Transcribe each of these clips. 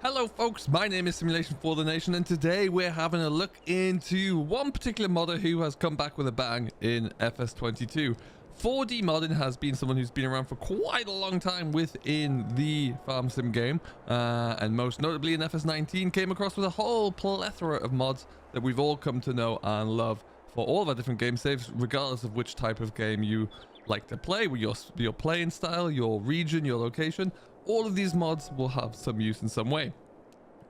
Hello folks, my name is Simulation for the Nation, and today we're having a look into one particular modder who has come back with a bang in FS22. 4D modding has been someone who's been around for quite a long time within the farm sim game, and most notably in FS19 came across with a whole plethora of mods that we've all come to know and love for all of our different game saves, regardless of which type of game you like to play, with your playing style, your region, your location. All of these mods will have some use in some way.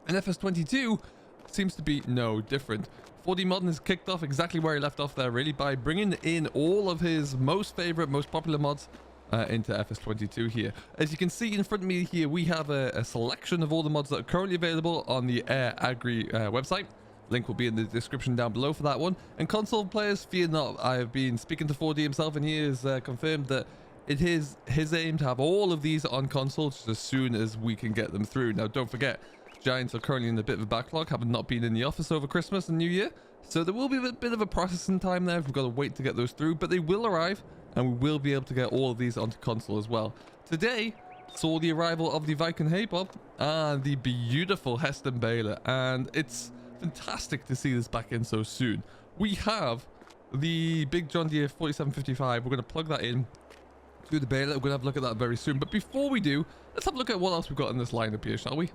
And FS22 seems to be no different. 4D Modding has kicked off exactly where he left off there, really, by bringing in all of his most favorite, most popular mods into FS22 here. As you can see in front of me here, we have a selection of all the mods that are currently available on the Air Agri website. Link will be in the description down below for that one. And console players, fear not. I have been speaking to 4D himself, and he has confirmed that it is his aim to have all of these on console just as soon as we can get them through. Now, don't forget, Giants are currently in a bit of a backlog, having not been in the office over Christmas and New Year. So there will be a bit of a processing time there. We've got to wait to get those through, but they will arrive, and we will be able to get all of these onto console as well. Today saw the arrival of the Viking Haybob and the beautiful Heston Baler, and it's fantastic to see this back in so soon. We have the big John Deere 4755. We're going to plug that in to the baler. We're going to have a look at that very soon. But before we do, let's have a look at what else we've got in this lineup here, shall we?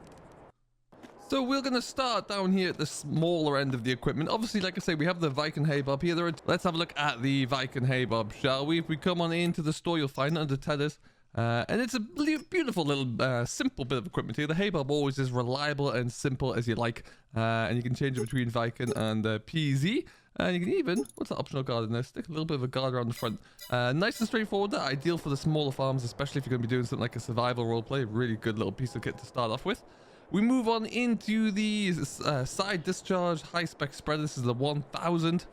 So we're going to start down here at the smaller end of the equipment. Obviously, like I say, we have the Viking Haybob here. Let's have a look at the Viking Haybob, shall we? If we come on into the store, you'll find it under Tethers. And it's a beautiful little simple bit of equipment here. The Haybob always is reliable and simple as you like. And you can change it between Viking and PZ. And you can even, what's that optional guard in there? Stick a little bit of a guard around the front. Nice and straightforward. Ideal for the smaller farms, especially if you're going to be doing something like a survival roleplay. Really good little piece of kit to start off with. We move on into the side discharge high spec spreader. This is the 1000,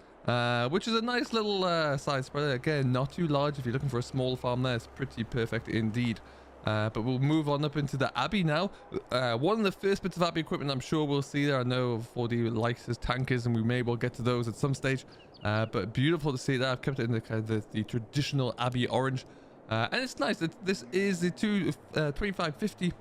which is a nice little side spreader. Again, not too large. If you're looking for a small farm there, it's pretty perfect indeed. But we'll move on up into the Abbey now. One of the first bits of Abbey equipment I'm sure we'll see there. I know 4D likes his tankers, and we may well get to those at some stage. But beautiful to see that. I've kept it in the kind of the traditional Abbey orange. And it's nice. This is the 2550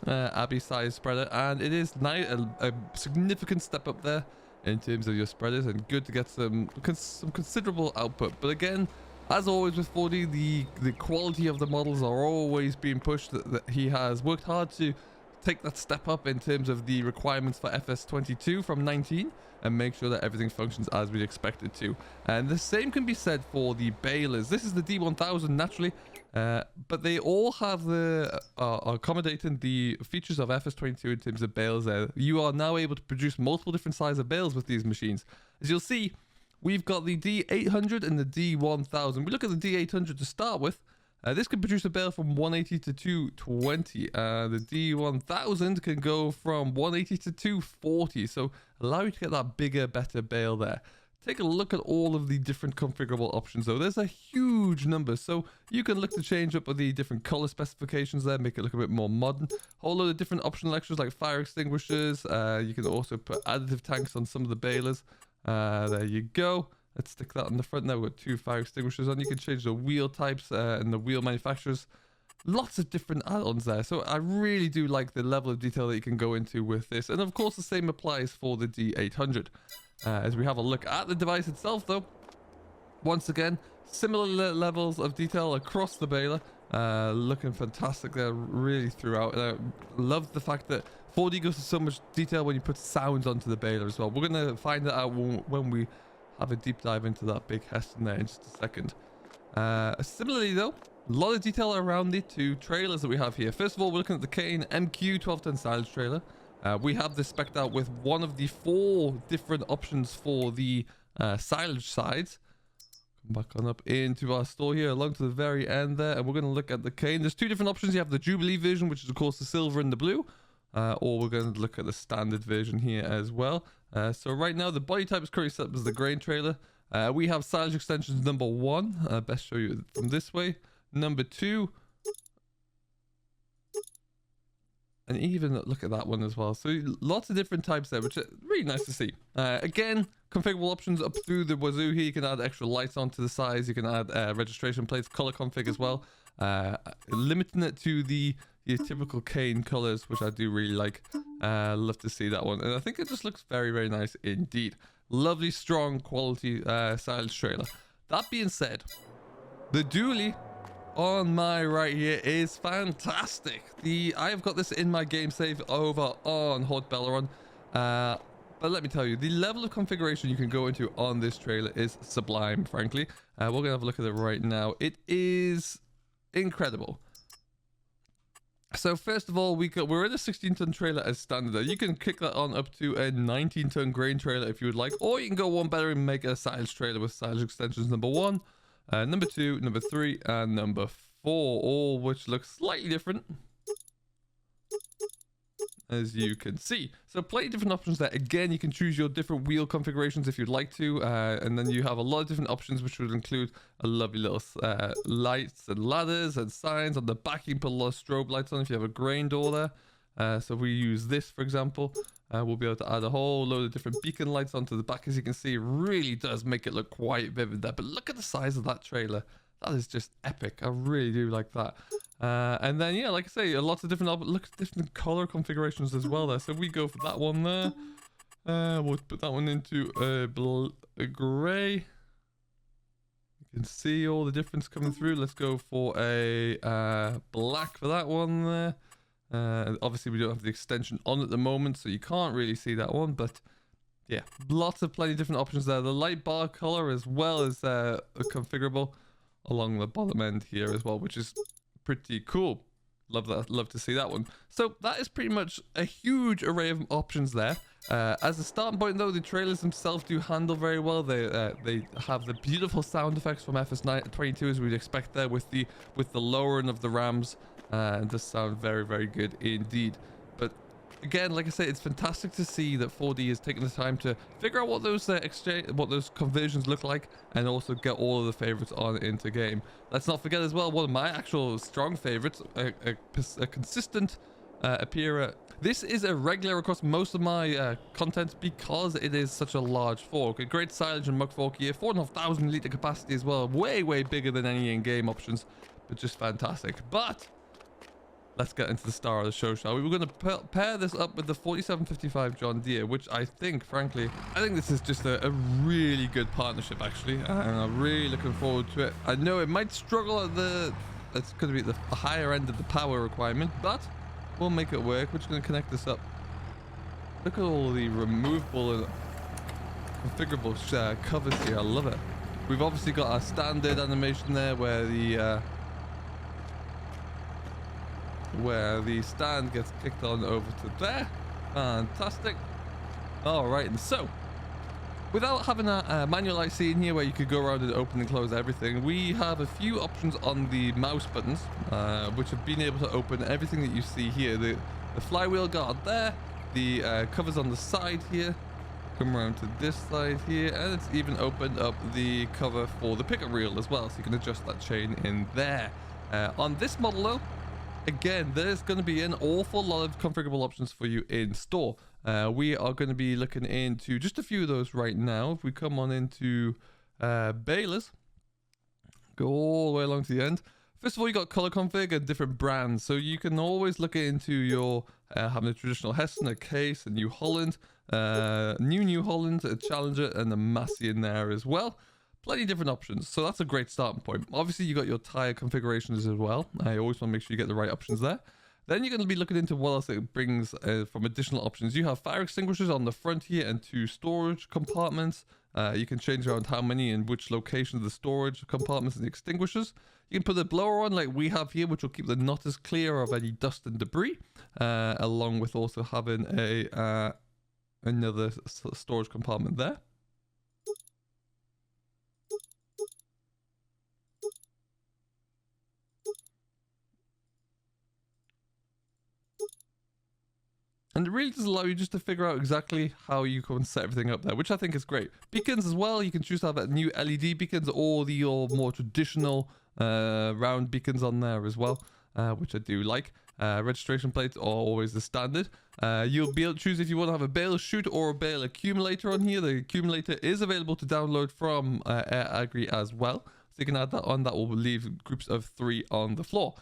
Abbey size spreader, and it is nice, a significant step up there in terms of your spreaders, and good to get some considerable output. But again, as always with 4D, the quality of the models are always being pushed. That he has worked hard to take that step up in terms of the requirements for FS22 from 19 and make sure that everything functions as we'd expect it to. And the same can be said for the balers. This is the D1000 naturally, but they all have the accommodating the features of FS22 in terms of bales there. You are now able to produce multiple different sizes of bales with these machines. As you'll see, we've got the D800 and the D1000. We look at the D800 to start with. This can produce a bale from 180 to 220. The D1000 can go from 180 to 240. So allow you to get that bigger, better bale there. Take a look at all of the different configurable options though. There's a huge number. So you can look to change up the different color specifications there, make it look a bit more modern. Whole load of different optional extras like fire extinguishers. You can also put additive tanks on some of the balers. There you go. Let's stick that on the front now. We've got 2 fire extinguishers on. You can change the wheel types and the wheel manufacturers. Lots of different add-ons there. So I really do like the level of detail that you can go into with this. And of course, the same applies for the D800. As we have a look at the device itself, though, once again, similar levels of detail across the baler. Looking fantastic there, really throughout. I love the fact that 4D goes to so much detail when you put sounds onto the baler as well. We're going to find that out when we have a deep dive into that big Heston there in just a second. Similarly though, a lot of detail around the 2 trailers that we have here. First of all, we're looking at the Kane MQ 12-ton silage trailer. We have this spec'd out with one of the 4 different options for the silage sides. Come back on up into our store here along to the very end there, and we're going to look at the Kane. There's 2 different options. You have the Jubilee version, which is of course the silver and the blue. Or we're going to look at the standard version here as well. So right now the body type is currently set up as the grain trailer. We have silage extensions number 1. Best show you from this way. Number 2. And even look at that one as well. So lots of different types there, which are really nice to see. Again, configurable options up through the wazoo here. You can add extra lights onto the sides. You can add registration plates, color config as well. Limiting it to the your typical Kane colors, which I do really like. Love to see that one, and I think it just looks very, very nice indeed. Lovely, strong, quality silage trailer. That being said, the dually on my right here is fantastic. I've got this in my game save over on Hort Belleron. But let me tell you, the level of configuration you can go into on this trailer is sublime, frankly. We're going to have a look at it right now. It is incredible. So first of all, we're in a 16-ton trailer as standard. You can kick that on up to a 19-ton grain trailer if you would like. Or you can go one better and make a silage trailer with silage extensions number 1, number 2, number 3, and number 4. All which look slightly different, as you can see. So plenty of different options there. Again, you can choose your different wheel configurations if you'd like to, and then you have a lot of different options, which would include a lovely little lights and ladders and signs. On the back you can put a lot of strobe lights on if you have a grain door there. So if we use this, for example, we'll be able to add a whole load of different beacon lights onto the back. As you can see, it really does make it look quite vivid there. But look at the size of that trailer. That is just epic. I really do like that. And then, yeah, like I say, lots of different different color configurations as well there. So we go for that one there. We'll put that one into a gray. You can see all the difference coming through. Let's go for a black for that one there. Obviously, we don't have the extension on at the moment, so you can't really see that one. But yeah, plenty of different options there. The light bar color as well as configurable along the bottom end here as well, which is pretty cool. Love that. Love to see that one. So that is pretty much a huge array of options there. As a starting point though, the trailers themselves do handle very well. They have the beautiful sound effects from FS22 as we'd expect there with the lowering of the rams. It does sound very, very good indeed. But again, like I say, it's fantastic to see that 4D is taking the time to figure out what those conversions look like, and also get all of the favorites on into game. Let's not forget as well, one of my actual strong favorites, a consistent appearer. This is a regular across most of my content because it is such a large fork. A great silage and muck fork here, 4,500 litre capacity as well, way, way bigger than any in-game options, but just fantastic. But let's get into the star of the show, shall we? We're going to pair this up with the 4755 John Deere, which I think, frankly, this is just a really good partnership, actually. And I'm really looking forward to it. I know it might struggle at it's going to be the higher end of the power requirement, but we'll make it work. We're just going to connect this up. Look at all the removable and configurable covers here. I love it. We've obviously got our standard animation there where the stand gets kicked on over to there. Fantastic. All right, and so without having a manual IC in here where you could go around and open and close everything, we have a few options on the mouse buttons, which have been able to open everything that you see here. The flywheel guard there, the covers on the side here, come around to this side here, and it's even opened up the cover for the pickup reel as well, so you can adjust that chain in there. On this model though, again, there's going to be an awful lot of configurable options for you in store. We are going to be looking into just a few of those right now. If we come on into balers, go all the way along to the end. First of all, you got color config and different brands. So you can always look into your having a traditional Hessen, a Case, a New Holland, New Holland, a Challenger, and a Massey in there as well. Plenty of different options, so that's a great starting point. Obviously, you got your tire configurations as well. I always want to make sure you get the right options there. Then you're going to be looking into what else it brings from additional options. You have fire extinguishers on the front here and 2 storage compartments. You can change around how many and which location of the storage compartments and the extinguishers. You can put the blower on like we have here, which will keep the knotters clear of any dust and debris, along with also having another storage compartment there. And it really does allow you just to figure out exactly how you can set everything up there, which I think is great. Beacons as well, you can choose to have new LED beacons or the more traditional round beacons on there as well, which I do like. Registration plates are always the standard. You'll be able to choose if you want to have a bale chute or a bale accumulator on here. The accumulator is available to download from Air Agri as well. So you can add that on. That will leave groups of 3 on the floor.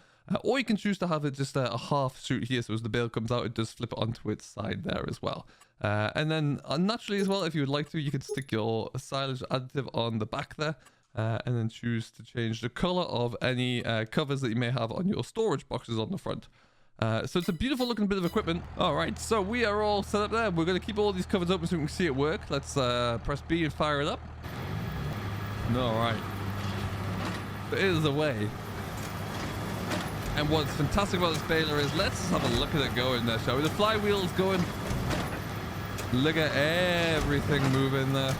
Or you can choose to have it just a half shoot here, so as the bail comes out, it does flip it onto its side there as well. And then naturally as well, if you would like to, you could stick your silage additive on the back there, and then choose to change the color of any covers that you may have on your storage boxes on the front. So it's a beautiful looking bit of equipment. All right, so we are all set up there. We're going to keep all these covers open so we can see it work. Let's press B and fire it up. All right. It is away. And what's fantastic about this baler is, let's have a look at it going there, shall we? The flywheel's going. Look at everything moving there.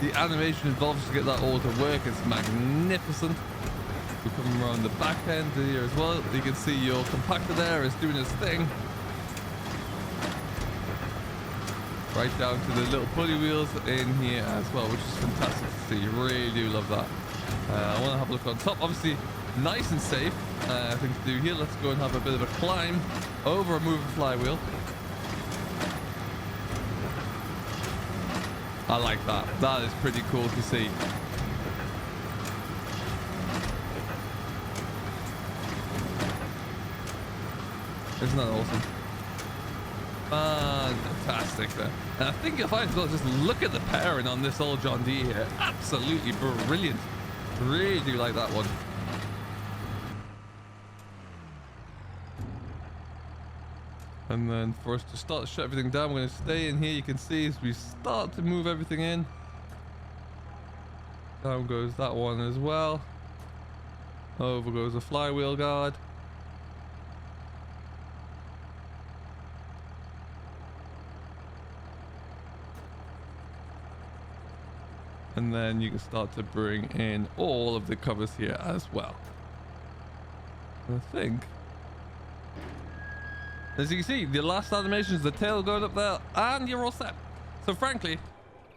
The animation involved to get that all to work is magnificent. We're coming around the back end here as well. You can see your compactor there is doing its thing. Right down to the little pulley wheels in here as well, which is fantastic to see. You really do love that. I want to have a look on top. Obviously, nice and safe thing to do here. Let's go and have a bit of a climb over a moving flywheel. I like that. That is pretty cool to see. Isn't that awesome? Fantastic there. And I think you'll find as well, just look at the pairing on this old John D here. Absolutely brilliant. Really do like that one. And then for us to start to shut everything down, we're going to stay in here. You can see as we start to move everything in. Down goes that one as well. Over goes the flywheel guard. And then you can start to bring in all of the covers here as well. I think, as you can see, the last animation is the tail going up there, and you're all set. So frankly,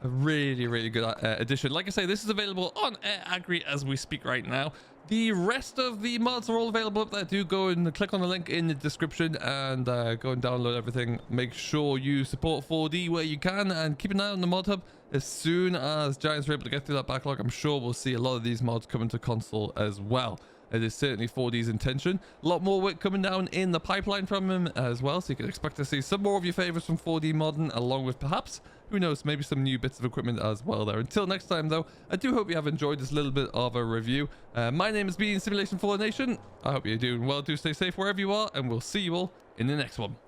a really good addition. Like I say, this is available on Air Agri as we speak right now. The rest of the mods are all available up there. Do go and click on the link in the description and go and download everything. Make sure you support 4D where you can, and keep an eye on the mod hub. As soon as Giants are able to get through that backlog, I'm sure we'll see a lot of these mods coming to console as well. It is certainly 4D's intention. A lot more work coming down in the pipeline from him as well, so you can expect to see some more of your favorites from 4D Modern, along with perhaps, who knows, maybe some new bits of equipment as well there. Until next time though, I do hope you have enjoyed this little bit of a review. My name has been Simulation for the Nation. I hope you're doing well. Do stay safe wherever you are, and we'll see you all in the next one.